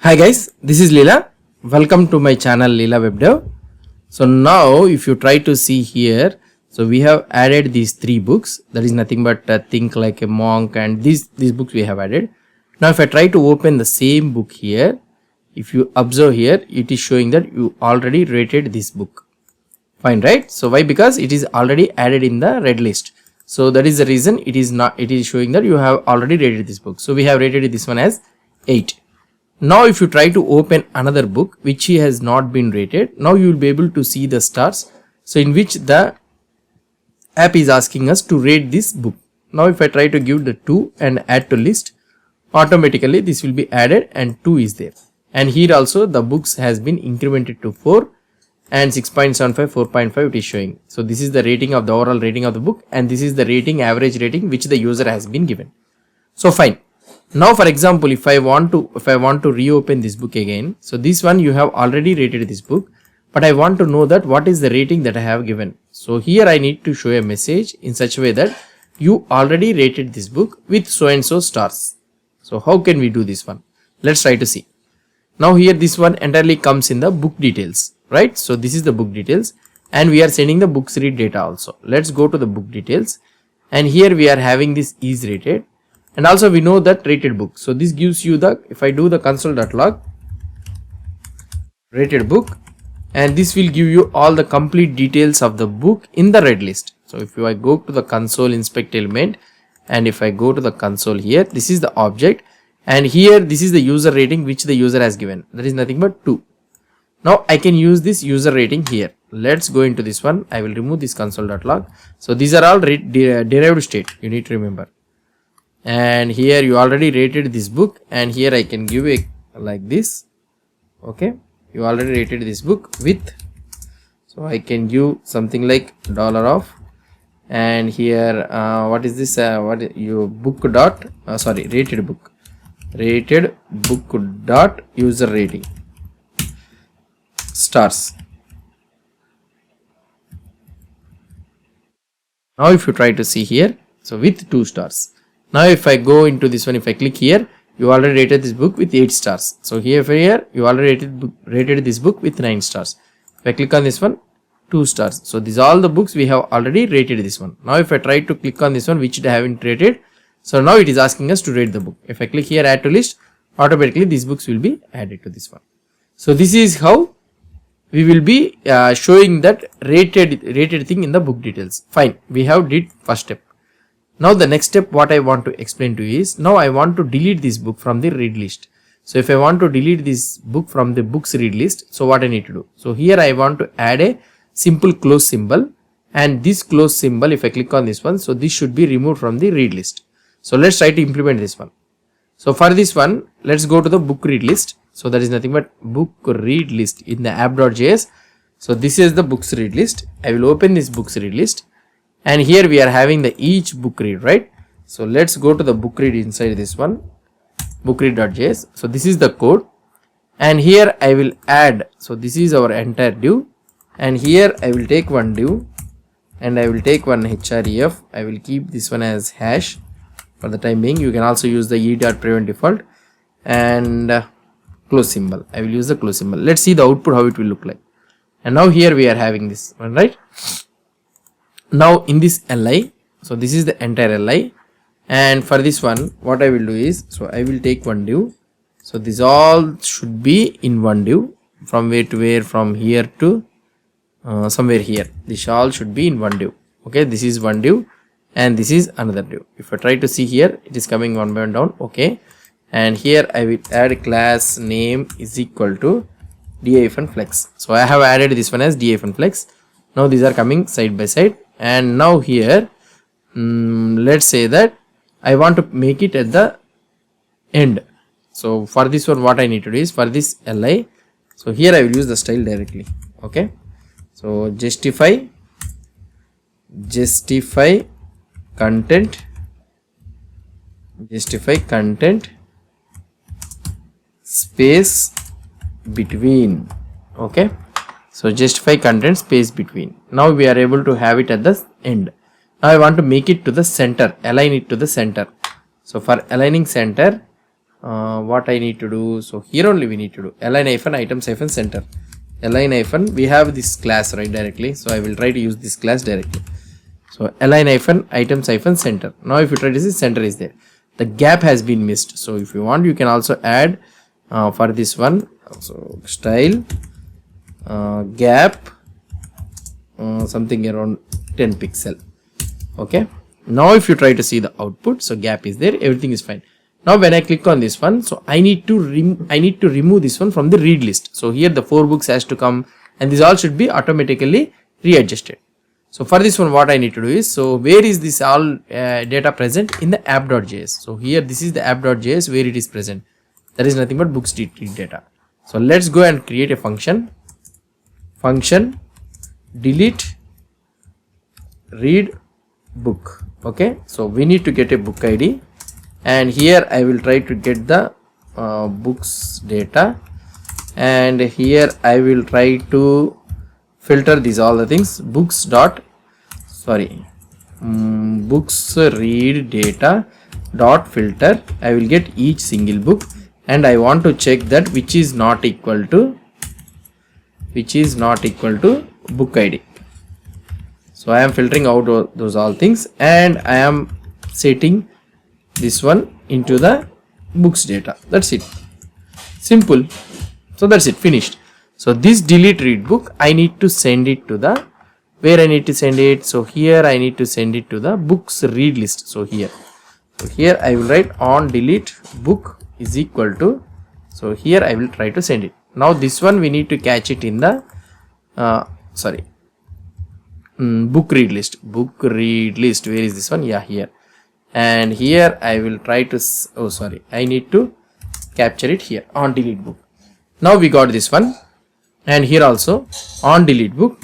Hi guys, this is Leela. Welcome to my channel Leela WebDev. So now if you try to see here, so we have added these three books. That is nothing but Think Like a Monk, and these books we have added. Now if I try to open the same book here, if you observe here, it is showing that you already rated this book. Fine, right? So why? Because it is already added in the red list. So that is the reason it is showing that you have already rated this book. So we have rated this one as 8. Now if you try to open another book which has not been rated, now you will be able to see the stars, so in which the app is asking us to rate this book. Now if I try to give the 2 and add to list, automatically this will be added and 2 is there. And here also the books has been incremented to 4 and 6.75, 4.5 it is showing. So this is the rating of the overall rating of the book, and this is the rating, average rating which the user has been given. So fine. Now for example, if I want to reopen this book again, so this one you have already rated this book, but I want to know that what is the rating that I have given. So here I need to show a message in such a way that you already rated this book with so and so stars. So how can we do this one? Let's try to see. Now here this one entirely comes in the book details, right? So this is the book details, and we are sending the books read data also. Let's go to the book details, and here we are having this is rated. And also we know that rated book. So this gives you the, if I do the console.log rated book, and this will give you all the complete details of the book in the red list. So if I go to the console inspect element, and if I go to the console here, this is the object, and here this is the user rating which the user has given. That is nothing but 2. Now I can use this user rating here. Let's go into this one. I will remove this console.log. So these are all derived state, you need to remember. And here you already rated this book, and here I can give it like this. Okay, you already rated this book with, so I can give something like $off, and here what is this, what you book dot rated book dot user rating stars. Now if you try to see here, so with 2 stars. Now if I go into this one, if I click here, you already rated this book with 8 stars. So here you already rated this book with 9 stars. If I click on this one, 2 stars. So these are all the books we have already rated this one. Now if I try to click on this one which I haven't rated, so now it is asking us to rate the book. If I click here add to list, automatically these books will be added to this one. So this is how we will be showing that rated thing in the book details. Fine, we have did first step. Now the next step what I want to explain to you is, now I want to delete this book from the read list. So if I want to delete this book from the books read list, so what I need to do? So here I want to add a simple close symbol, and this close symbol, if I click on this one, so this should be removed from the read list. So let's try to implement this one. So for this one, let's go to the book read list. So that is nothing but book read list in the app.js. So this is the books read list. I will open this books read list. And here we are having the each book read, right? So let's go to the book read inside this one, bookread.js. So this is the code, and here I will add, so this is our entire div, and here I will take one div, and I will take one href. I will keep this one as hash for the time being. You can also use the e.prevent default, and close symbol. I will use the close symbol. Let's see the output how it will look like. And now here we are having this one, right? Now in this li, so this is the entire li, and for this one what I will do is, so I will take one div. So this all should be in one div. From where to where? From here to somewhere here. This all should be in one div. Okay, this is one div, and this is another div. If I try to see here, it is coming one by one down. Okay, and here I will add class name is equal to d-flex. So I have added this one as d-flex. Now these are coming side by side. And now here let's say that I want to make it at the end. So for this one what I need to do is, for this li, so here I will use the style directly. Okay, so justify content space between. Okay, so justify content space between. Now we are able to have it at the end. Now I want to make it to the center, align it to the center. So for aligning center, what I need to do. So here only we need to do align-items-center. We have this class right directly. So I will try to use this class directly. So align-items-center. Now if you try to see, center is there. The gap has been missed. So if you want, you can also add for this one. So style gap something around 10 pixel. Okay. Now if you try to see the output, so gap is there, everything is fine. Now when I click on this one, so I need to remove this one from the read list. So here the 4 books has to come, and this all should be automatically readjusted. So for this one, what I need to do is, so where is this all data present? In the app.js. So here this is the app.js where it is present. That is nothing but BooksDb data. So let's go and create a function delete read book. Okay, so we need to get a book ID, and here I will try to get the books data, and here I will try to filter these all the things. Books read data dot filter. I will get each single book, and I want to check that which is not equal to book ID. So I am filtering out those all things, and I am setting this one into the books data. That's it. Simple. So that's it, finished. So this delete read book, I need to send it to the, where I need to send it. So here I need to send it to the books read list. So here I will write on delete book is equal to, so here I will try to send it. Now this one we need to catch it in the book read list. Where is this one? Yeah, here. And here I will try to, I need to capture it here on delete book. Now we got this one, and here also on delete book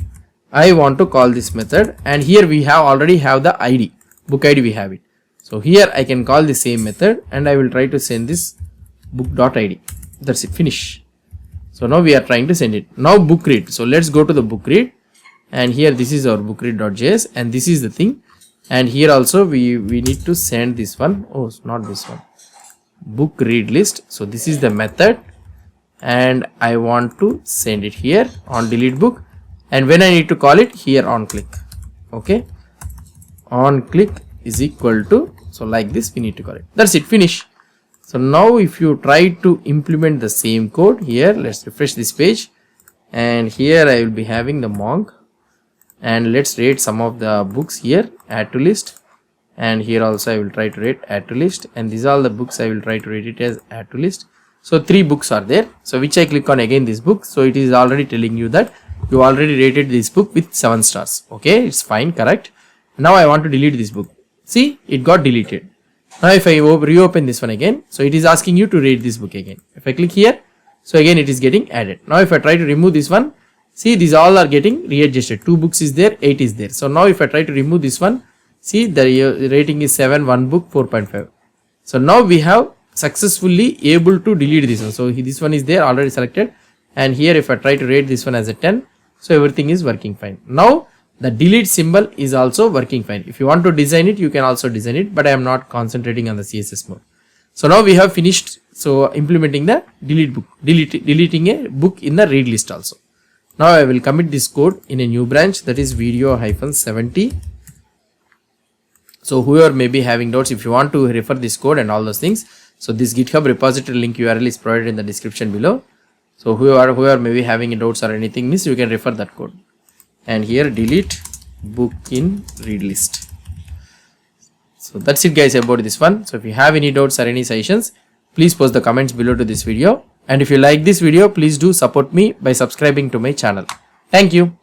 I want to call this method, and here we already have the ID, book ID we have it. So here I can call the same method, and I will try to send this book.id. That's it, finish. So now we are trying to send it. Now book read. So let's go to the book read, and here this is our bookread.js, and this is the thing. And here also we need to send this one. Oh, not this one. Book read list. So this is the method, and I want to send it here on delete book. And when I need to call it, here on click. Okay, on click is equal to, so like this we need to call it. That's it, finish. So now if you try to implement the same code here, let's refresh this page, and here I will be having the monk, and let's rate some of the books here, add to list, and here also I will try to rate add to list, and these are all the books I will try to rate it as add to list. So 3 books are there. So which I click on again this book. So it is already telling you that you already rated this book with 7 stars. Okay, it's fine, correct. Now I want to delete this book. See, it got deleted. Now if I reopen this one again, so it is asking you to rate this book again. If I click here, so again it is getting added. Now if I try to remove this one, see, these all are getting readjusted. 2 books is there, 8 is there. So now if I try to remove this one, see, the rating is 7, 1 book 4.5. So now we have successfully able to delete this one. So this one is there already selected, and here if I try to rate this one as a 10, so everything is working fine. Now the delete symbol is also working fine. If you want to design it, you can also design it, but I am not concentrating on the CSS mode. So now we have finished implementing the delete book, deleting a book in the read list also. Now I will commit this code in a new branch, that is video-70. So whoever may be having doubts, if you want to refer this code and all those things, so this GitHub repository link URL is provided in the description below. So whoever may be having doubts or anything miss, you can refer that code. And here delete book in read list. So that's it guys about this one. So if you have any doubts or any suggestions, please post the comments below to this video. And if you like this video, please do support me by subscribing to my channel. Thank you.